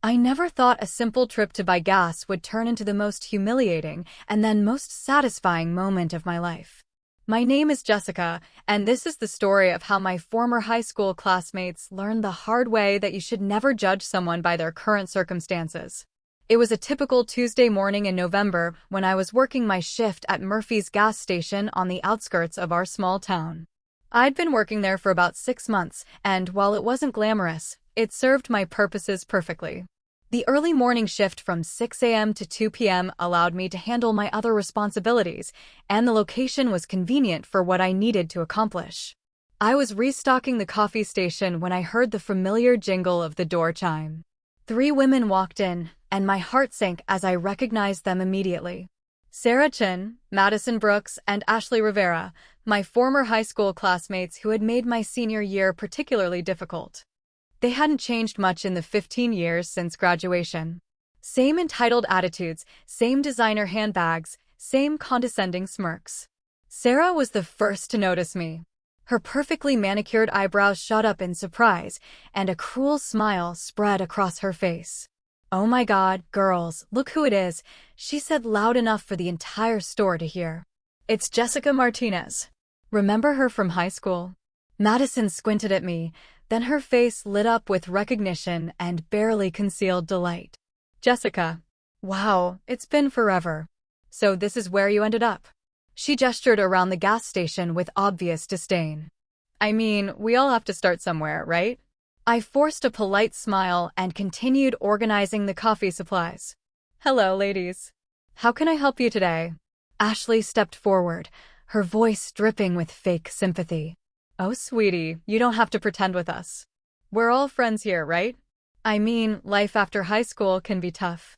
I never thought a simple trip to buy gas would turn into the most humiliating and then most satisfying moment of my life. My name is Jessica, and this is the story of how my former high school classmates learned the hard way that you should never judge someone by their current circumstances. It was a typical Tuesday morning in November when I was working my shift at Murphy's gas station on the outskirts of our small town. I'd been working there for about 6 months, and while it wasn't glamorous, it served my purposes perfectly. The early morning shift from 6 a.m. to 2 p.m. allowed me to handle my other responsibilities, and the location was convenient for what I needed to accomplish. I was restocking the coffee station when I heard the familiar jingle of the door chime. 3 women walked in, and my heart sank as I recognized them immediately. Sarah Chin, Madison Brooks, and Ashley Rivera, my former high school classmates who had made my senior year particularly difficult. They hadn't changed much in the 15 years since graduation. Same entitled attitudes, same designer handbags, same condescending smirks. Sarah was the first to notice me. Her perfectly manicured eyebrows shot up in surprise, and a cruel smile spread across her face. "Oh my God, girls, look who it is," she said loud enough for the entire store to hear. "It's Jessica Martinez. Remember her from high school?" Madison squinted at me, then her face lit up with recognition and barely concealed delight. "Jessica. Wow, it's been forever. So this is where you ended up." She gestured around the gas station with obvious disdain. "I mean, we all have to start somewhere, right?" I forced a polite smile and continued organizing the coffee supplies. "Hello, ladies. How can I help you today?" Ashley stepped forward, her voice dripping with fake sympathy. "Oh, sweetie, you don't have to pretend with us. We're all friends here, right? I mean, life after high school can be tough.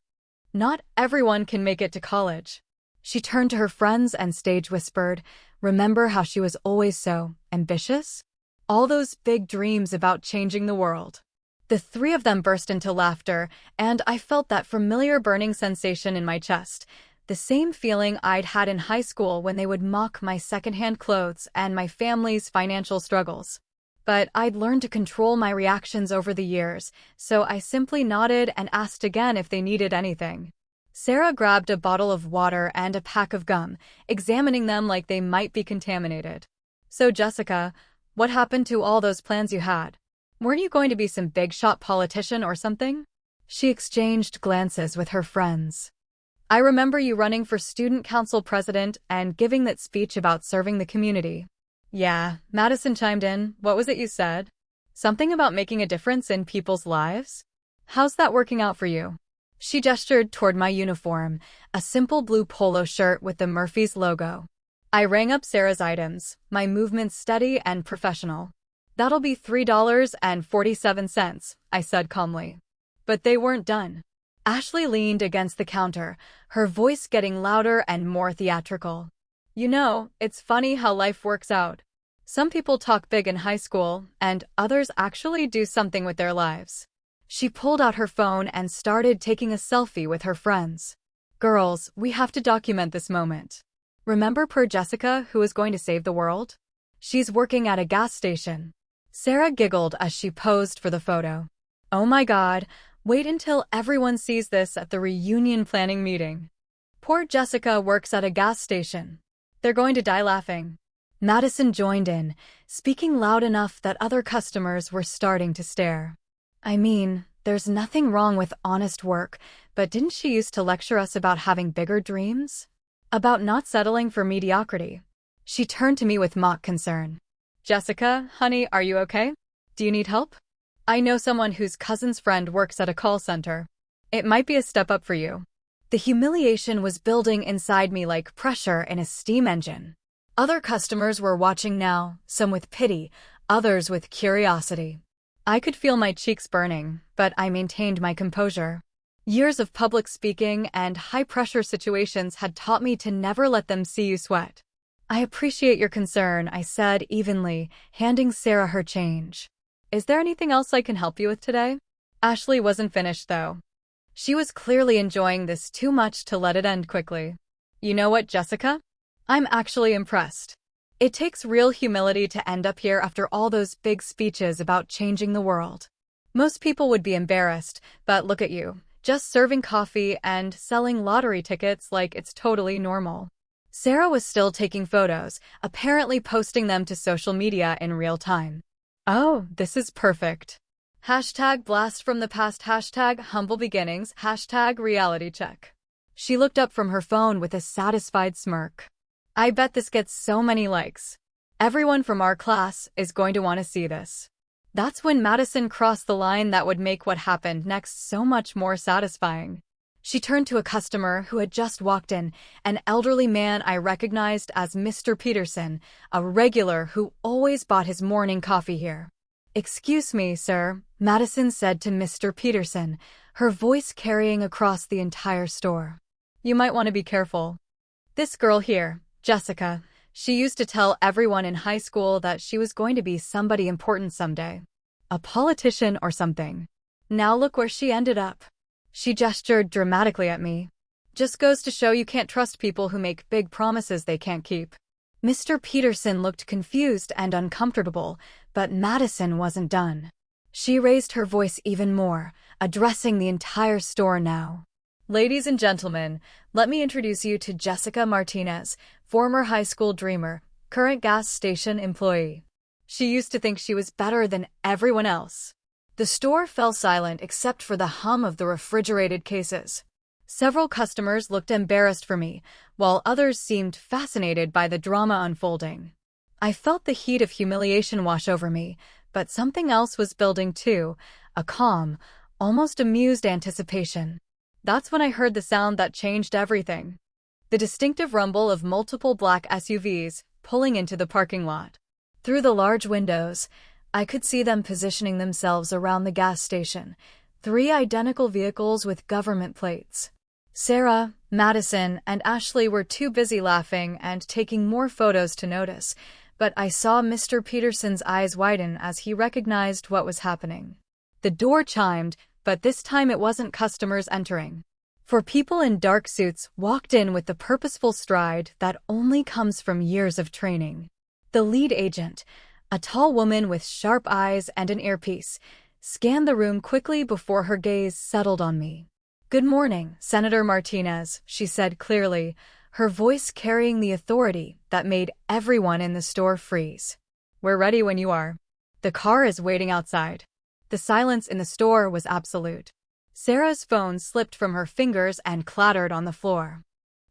Not everyone can make it to college." She turned to her friends and stage whispered, "Remember how she was always so ambitious? All those big dreams about changing the world." The 3 of them burst into laughter, and I felt that familiar burning sensation in my chest, the same feeling I'd had in high school when they would mock my secondhand clothes and my family's financial struggles. But I'd learned to control my reactions over the years, so I simply nodded and asked again if they needed anything. Sarah grabbed a bottle of water and a pack of gum, examining them like they might be contaminated. "So, Jessica, what happened to all those plans you had? Weren't you going to be some big-shot politician or something?" She exchanged glances with her friends. "I remember you running for student council president and giving that speech about serving the community." "Yeah," Madison chimed in. "What was it you said? Something about making a difference in people's lives? How's that working out for you?" She gestured toward my uniform, a simple blue polo shirt with the Murphy's logo. I rang up Sarah's items, my movements steady and professional. "That'll be $3.47, I said calmly. But they weren't done. Ashley leaned against the counter, her voice getting louder and more theatrical. "You know, it's funny how life works out. Some people talk big in high school, and others actually do something with their lives." She pulled out her phone and started taking a selfie with her friends. "Girls, we have to document this moment. Remember poor Jessica who is going to save the world? She's working at a gas station." Sarah giggled as she posed for the photo. "Oh my God, wait until everyone sees this at the reunion planning meeting. Poor Jessica works at a gas station. They're going to die laughing." Madison joined in, speaking loud enough that other customers were starting to stare. "I mean, there's nothing wrong with honest work, but didn't she used to lecture us about having bigger dreams? About not settling for mediocrity?" She turned to me with mock concern. "Jessica, honey, are you okay? Do you need help? I know someone whose cousin's friend works at a call center. It might be a step up for you." The humiliation was building inside me like pressure in a steam engine. Other customers were watching now, some with pity, others with curiosity. I could feel my cheeks burning, but I maintained my composure. Years of public speaking and high-pressure situations had taught me to never let them see you sweat. "I appreciate your concern," I said evenly, handing Sarah her change. "Is there anything else I can help you with today?" Ashley wasn't finished, though. She was clearly enjoying this too much to let it end quickly. "You know what, Jessica? I'm actually impressed. It takes real humility to end up here after all those big speeches about changing the world. Most people would be embarrassed, but look at you, just serving coffee and selling lottery tickets like it's totally normal. Sarah was still taking photos, apparently posting them to social media in real time. Oh, this is perfect. Hashtag blast from the past, hashtag humble beginnings, hashtag reality check. She looked up from her phone with a satisfied smirk. I bet this gets so many likes. Everyone from our class is going to want to see this. That's when Madison crossed the line that would make what happened next so much more satisfying. She turned to a customer who had just walked in, an elderly man I recognized as Mr. Peterson, a regular who always bought his morning coffee here. "Excuse me, sir," Madison said to Mr. Peterson, her voice carrying across the entire store. "You might want to be careful. This girl here, Jessica, she used to tell everyone in high school that she was going to be somebody important someday. A politician or something. Now look where she ended up." She gestured dramatically at me. "Just goes to show you can't trust people who make big promises they can't keep." Mr. Peterson looked confused and uncomfortable, but Madison wasn't done. She raised her voice even more, addressing the entire store now. "Ladies and gentlemen, let me introduce you to Jessica Martinez, former high school dreamer, current gas station employee. She used to think she was better than everyone else." The store fell silent except for the hum of the refrigerated cases. Several customers looked embarrassed for me, while others seemed fascinated by the drama unfolding. I felt the heat of humiliation wash over me, but something else was building too, a calm, almost amused anticipation. That's when I heard the sound that changed everything. The distinctive rumble of multiple black SUVs pulling into the parking lot. Through the large windows, I could see them positioning themselves around the gas station, 3 identical vehicles with government plates. Sarah, Madison, and Ashley were too busy laughing and taking more photos to notice, but I saw Mr. Peterson's eyes widen as he recognized what was happening. The door chimed, but this time it wasn't customers entering. For people in dark suits walked in with the purposeful stride that only comes from years of training. The lead agent, a tall woman with sharp eyes and an earpiece, scanned the room quickly before her gaze settled on me. "Good morning, Senator Martinez," she said clearly, her voice carrying the authority that made everyone in the store freeze. "We're ready when you are. The car is waiting outside." The silence in the store was absolute. Sarah's phone slipped from her fingers and clattered on the floor.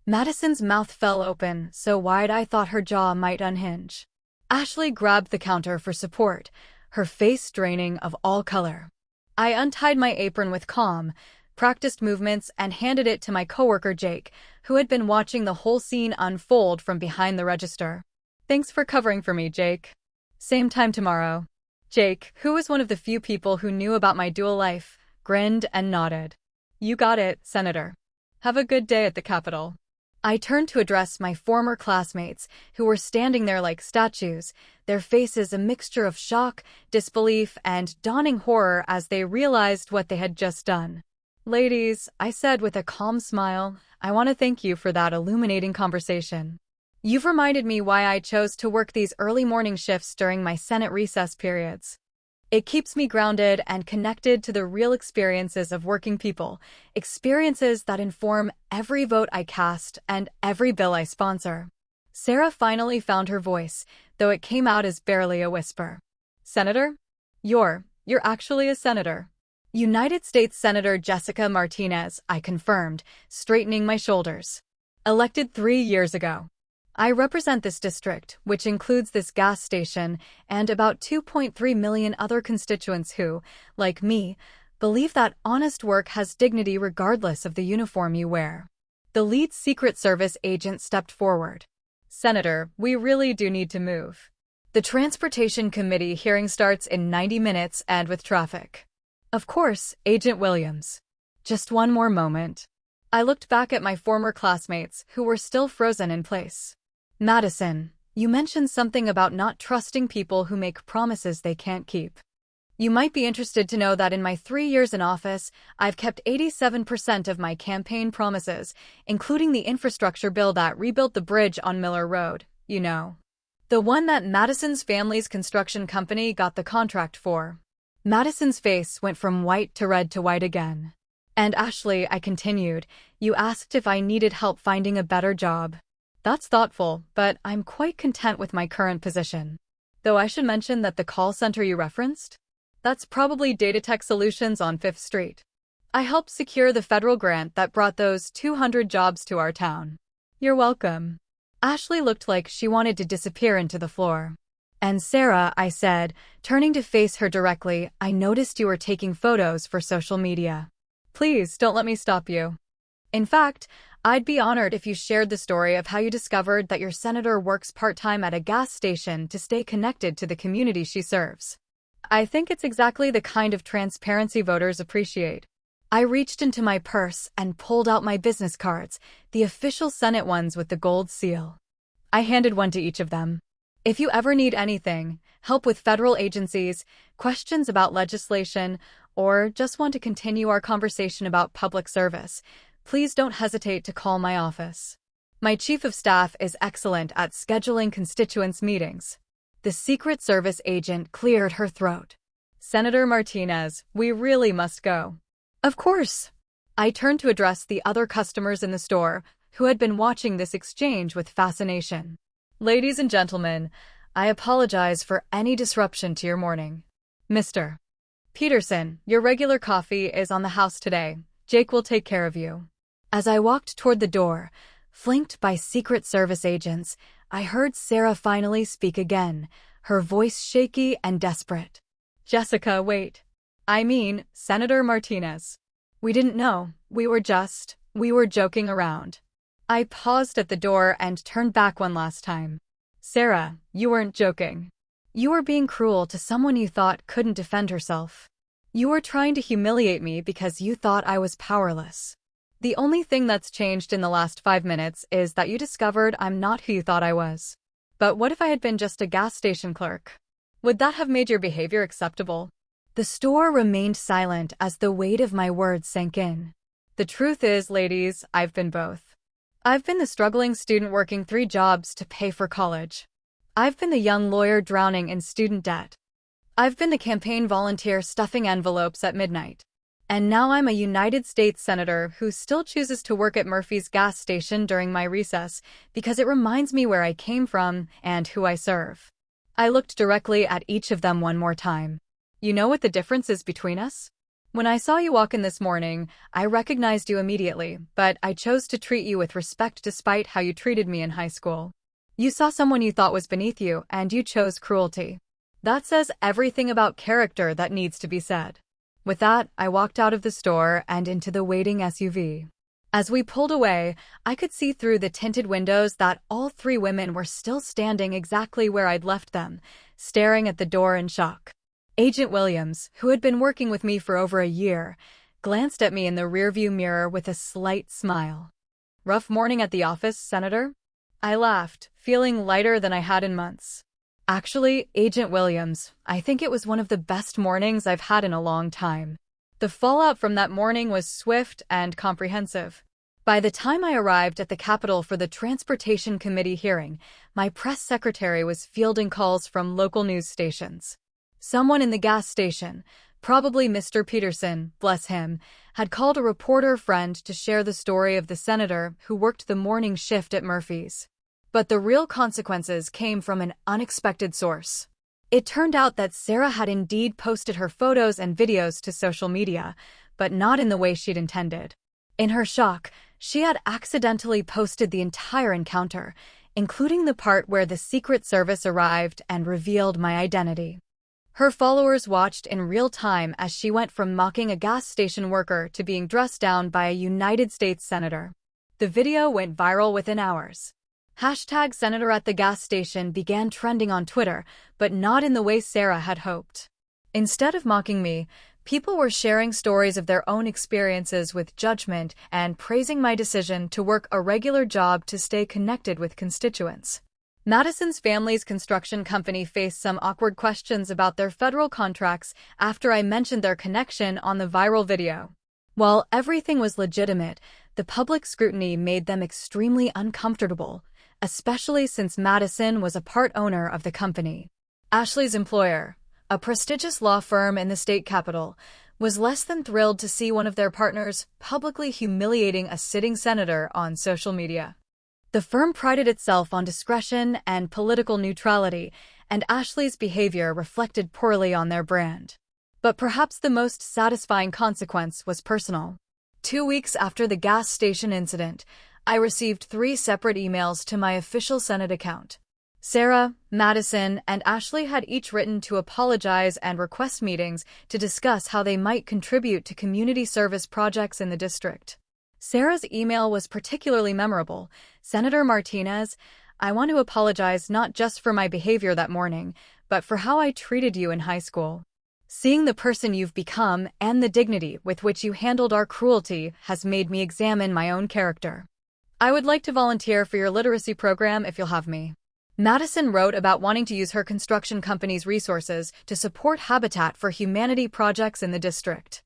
Madison's mouth fell open, so wide I thought her jaw might unhinge. Ashley grabbed the counter for support, her face draining of all color. I untied my apron with calm, practiced movements, and handed it to my coworker Jake, who had been watching the whole scene unfold from behind the register. "Thanks for covering for me, Jake. Same time tomorrow." Jake, who was one of the few people who knew about my dual life, grinned and nodded. "You got it, Senator. Have a good day at the Capitol." I turned to address my former classmates, who were standing there like statues, their faces a mixture of shock, disbelief, and dawning horror as they realized what they had just done. "Ladies," I said with a calm smile, "I want to thank you for that illuminating conversation. You've reminded me why I chose to work these early morning shifts during my Senate recess periods. It keeps me grounded and connected to the real experiences of working people, experiences that inform every vote I cast and every bill I sponsor." Sarah finally found her voice, though it came out as barely a whisper. "Senator? You're actually a senator." "United States Senator Jessica Martinez," I confirmed, straightening my shoulders. "Elected 3 years ago. I represent this district, which includes this gas station, and about 2.3 million other constituents who, like me, believe that honest work has dignity regardless of the uniform you wear." The lead Secret Service agent stepped forward. "Senator, we really do need to move. The Transportation Committee hearing starts in 90 minutes and with traffic." "Of course, Agent Williams." Just one more moment. I looked back at my former classmates, who were still frozen in place. "Madison, you mentioned something about not trusting people who make promises they can't keep. You might be interested to know that in my 3 years in office, I've kept 87% of my campaign promises, including the infrastructure bill that rebuilt the bridge on Miller Road, you know. The one that Madison's family's construction company got the contract for. Madison's face went from white to red to white again. And Ashley, I continued, you asked if I needed help finding a better job. That's thoughtful, but I'm quite content with my current position. Though I should mention that the call center you referenced? That's probably Data Tech Solutions on 5th Street. I helped secure the federal grant that brought those 200 jobs to our town. You're welcome. Ashley looked like she wanted to disappear into the floor. And Sarah, I said, turning to face her directly, I noticed you were taking photos for social media. Please don't let me stop you. In fact, I'd be honored if you shared the story of how you discovered that your senator works part-time at a gas station to stay connected to the community she serves. I think it's exactly the kind of transparency voters appreciate. I reached into my purse and pulled out my business cards, the official Senate ones with the gold seal. I handed one to each of them. If you ever need anything, help with federal agencies, questions about legislation, or just want to continue our conversation about public service, please don't hesitate to call my office. My chief of staff is excellent at scheduling constituents' meetings. The Secret Service agent cleared her throat. Senator Martinez, we really must go. Of course. I turned to address the other customers in the store, who had been watching this exchange with fascination. Ladies and gentlemen, I apologize for any disruption to your morning. Mr. Peterson, your regular coffee is on the house today. Jake will take care of you. As I walked toward the door, flanked by Secret Service agents, I heard Sarah finally speak again, her voice shaky and desperate. Jessica, wait. I mean, Senator Martinez. We didn't know. We were joking around. I paused at the door and turned back one last time. Sarah, you weren't joking. You were being cruel to someone you thought couldn't defend herself. You were trying to humiliate me because you thought I was powerless. The only thing that's changed in the last 5 minutes is that you discovered I'm not who you thought I was. But what if I had been just a gas station clerk? Would that have made your behavior acceptable? The store remained silent as the weight of my words sank in. The truth is, ladies, I've been both. I've been the struggling student working 3 jobs to pay for college. I've been the young lawyer drowning in student debt. I've been the campaign volunteer stuffing envelopes at midnight. And now I'm a United States Senator who still chooses to work at Murphy's gas station during my recess because it reminds me where I came from and who I serve. I looked directly at each of them one more time. You know what the difference is between us? When I saw you walk in this morning, I recognized you immediately, but I chose to treat you with respect despite how you treated me in high school. You saw someone you thought was beneath you, and you chose cruelty. That says everything about character that needs to be said. With that, I walked out of the store and into the waiting SUV. As we pulled away, I could see through the tinted windows that all 3 women were still standing exactly where I'd left them, staring at the door in shock. Agent Williams, who had been working with me for over a year, glanced at me in the rearview mirror with a slight smile. Rough morning at the office, Senator? I laughed, feeling lighter than I had in months. Actually, Agent Williams, I think it was one of the best mornings I've had in a long time. The fallout from that morning was swift and comprehensive. By the time I arrived at the Capitol for the Transportation Committee hearing, my press secretary was fielding calls from local news stations. Someone in the gas station, probably Mr. Peterson, bless him, had called a reporter friend to share the story of the senator who worked the morning shift at Murphy's. But the real consequences came from an unexpected source. It turned out that Sarah had indeed posted her photos and videos to social media, but not in the way she'd intended. In her shock, she had accidentally posted the entire encounter, including the part where the Secret Service arrived and revealed my identity. Her followers watched in real time as she went from mocking a gas station worker to being dressed down by a United States senator. The video went viral within hours. #Senator at the gas station began trending on Twitter, but not in the way Sarah had hoped. Instead of mocking me, people were sharing stories of their own experiences with judgment and praising my decision to work a regular job to stay connected with constituents. Madison's family's construction company faced some awkward questions about their federal contracts after I mentioned their connection on the viral video. While everything was legitimate, the public scrutiny made them extremely uncomfortable, especially since Madison was a part owner of the company. Ashley's employer, a prestigious law firm in the state capital, was less than thrilled to see one of their partners publicly humiliating a sitting senator on social media. The firm prided itself on discretion and political neutrality, and Ashley's behavior reflected poorly on their brand. But perhaps the most satisfying consequence was personal. 2 weeks after the gas station incident, I received 3 separate emails to my official Senate account. Sarah, Madison, and Ashley had each written to apologize and request meetings to discuss how they might contribute to community service projects in the district. Sarah's email was particularly memorable. Senator Martinez, I want to apologize not just for my behavior that morning, but for how I treated you in high school. Seeing the person you've become and the dignity with which you handled our cruelty has made me examine my own character. I would like to volunteer for your literacy program if you'll have me. Madison wrote about wanting to use her construction company's resources to support Habitat for Humanity projects in the district.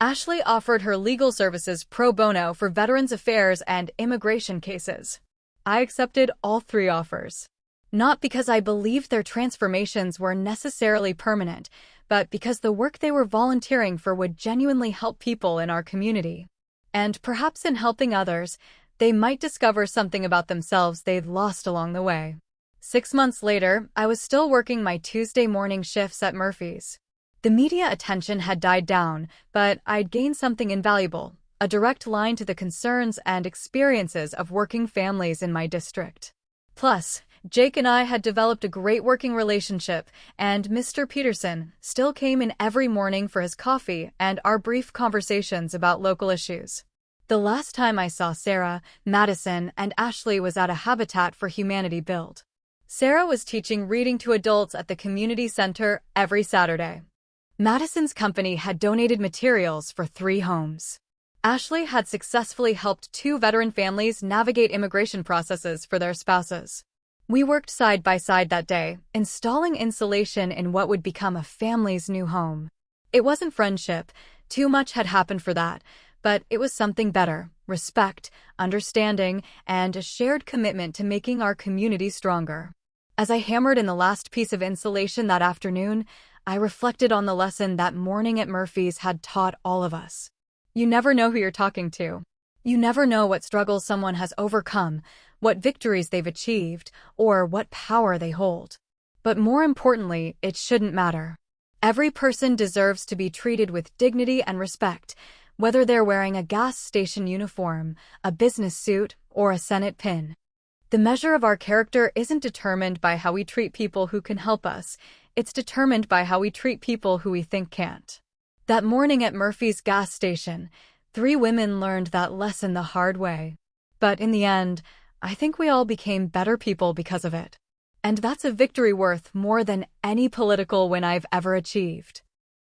Ashley offered her legal services pro bono for Veterans Affairs and immigration cases. I accepted all 3 offers. Not because I believed their transformations were necessarily permanent, but because the work they were volunteering for would genuinely help people in our community. And perhaps in helping others, they might discover something about themselves they'd lost along the way. 6 months later, I was still working my Tuesday morning shifts at Murphy's. The media attention had died down, but I'd gained something invaluable, a direct line to the concerns and experiences of working families in my district. Plus, Jake and I had developed a great working relationship, and Mr. Peterson still came in every morning for his coffee and our brief conversations about local issues. The last time I saw Sarah, Madison, and Ashley was at a Habitat for Humanity build. Sarah was teaching reading to adults at the community center every Saturday. Madison's company had donated materials for 3 homes. Ashley had successfully helped 2 veteran families navigate immigration processes for their spouses. We worked side by side that day, installing insulation in what would become a family's new home. It wasn't friendship, too much had happened for that, but it was something better: respect, understanding, and a shared commitment to making our community stronger. As I hammered in the last piece of insulation that afternoon, I reflected on the lesson that morning at Murphy's had taught all of us. You never know who you're talking to. You never know what struggles someone has overcome, what victories they've achieved, or what power they hold. But more importantly, it shouldn't matter. Every person deserves to be treated with dignity and respect, whether they're wearing a gas station uniform, a business suit, or a Senate pin. The measure of our character isn't determined by how we treat people who can help us. It's determined by how we treat people who we think can't. That morning at Murphy's gas station, 3 women learned that lesson the hard way. But in the end, I think we all became better people because of it. And that's a victory worth more than any political win I've ever achieved.